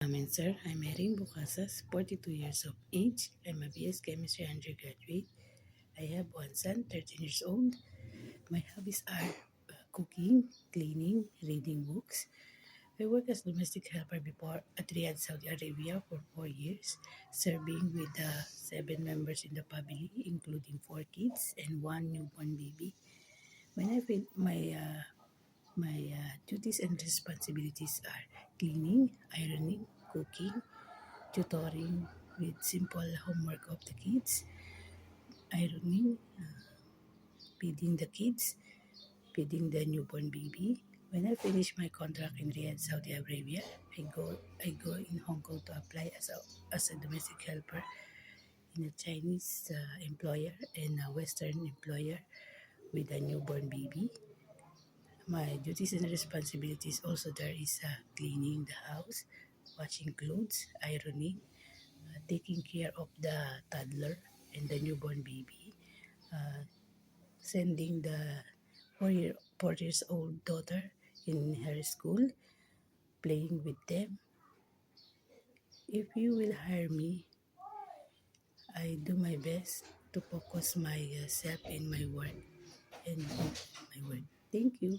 Sir, I'm Erin Bucasas, 42 years of age. I'm a BS Chemistry undergraduate. I have one son, 13 years old. My hobbies are cooking, cleaning, reading books. I worked as domestic helper before at Riyadh, Saudi Arabia for 4 years, serving with 7 members in the family, including 4 kids and 1 newborn baby. When I feel my duties and responsibilities are cleaning, ironing, cooking, tutoring with simple homework of the kids, ironing, feeding the kids, feeding the newborn baby. When I finish my contract in Riyadh, Saudi Arabia, I go in Hong Kong to apply as a domestic helper in a Chinese employer and a Western employer with a newborn baby. My duties and responsibilities also there is cleaning the house, washing clothes, ironing, taking care of the toddler and the newborn baby, sending the 4 years old daughter in her school, playing with them. If you will hire me, I do my best to focus myself in my work and my work. Thank you.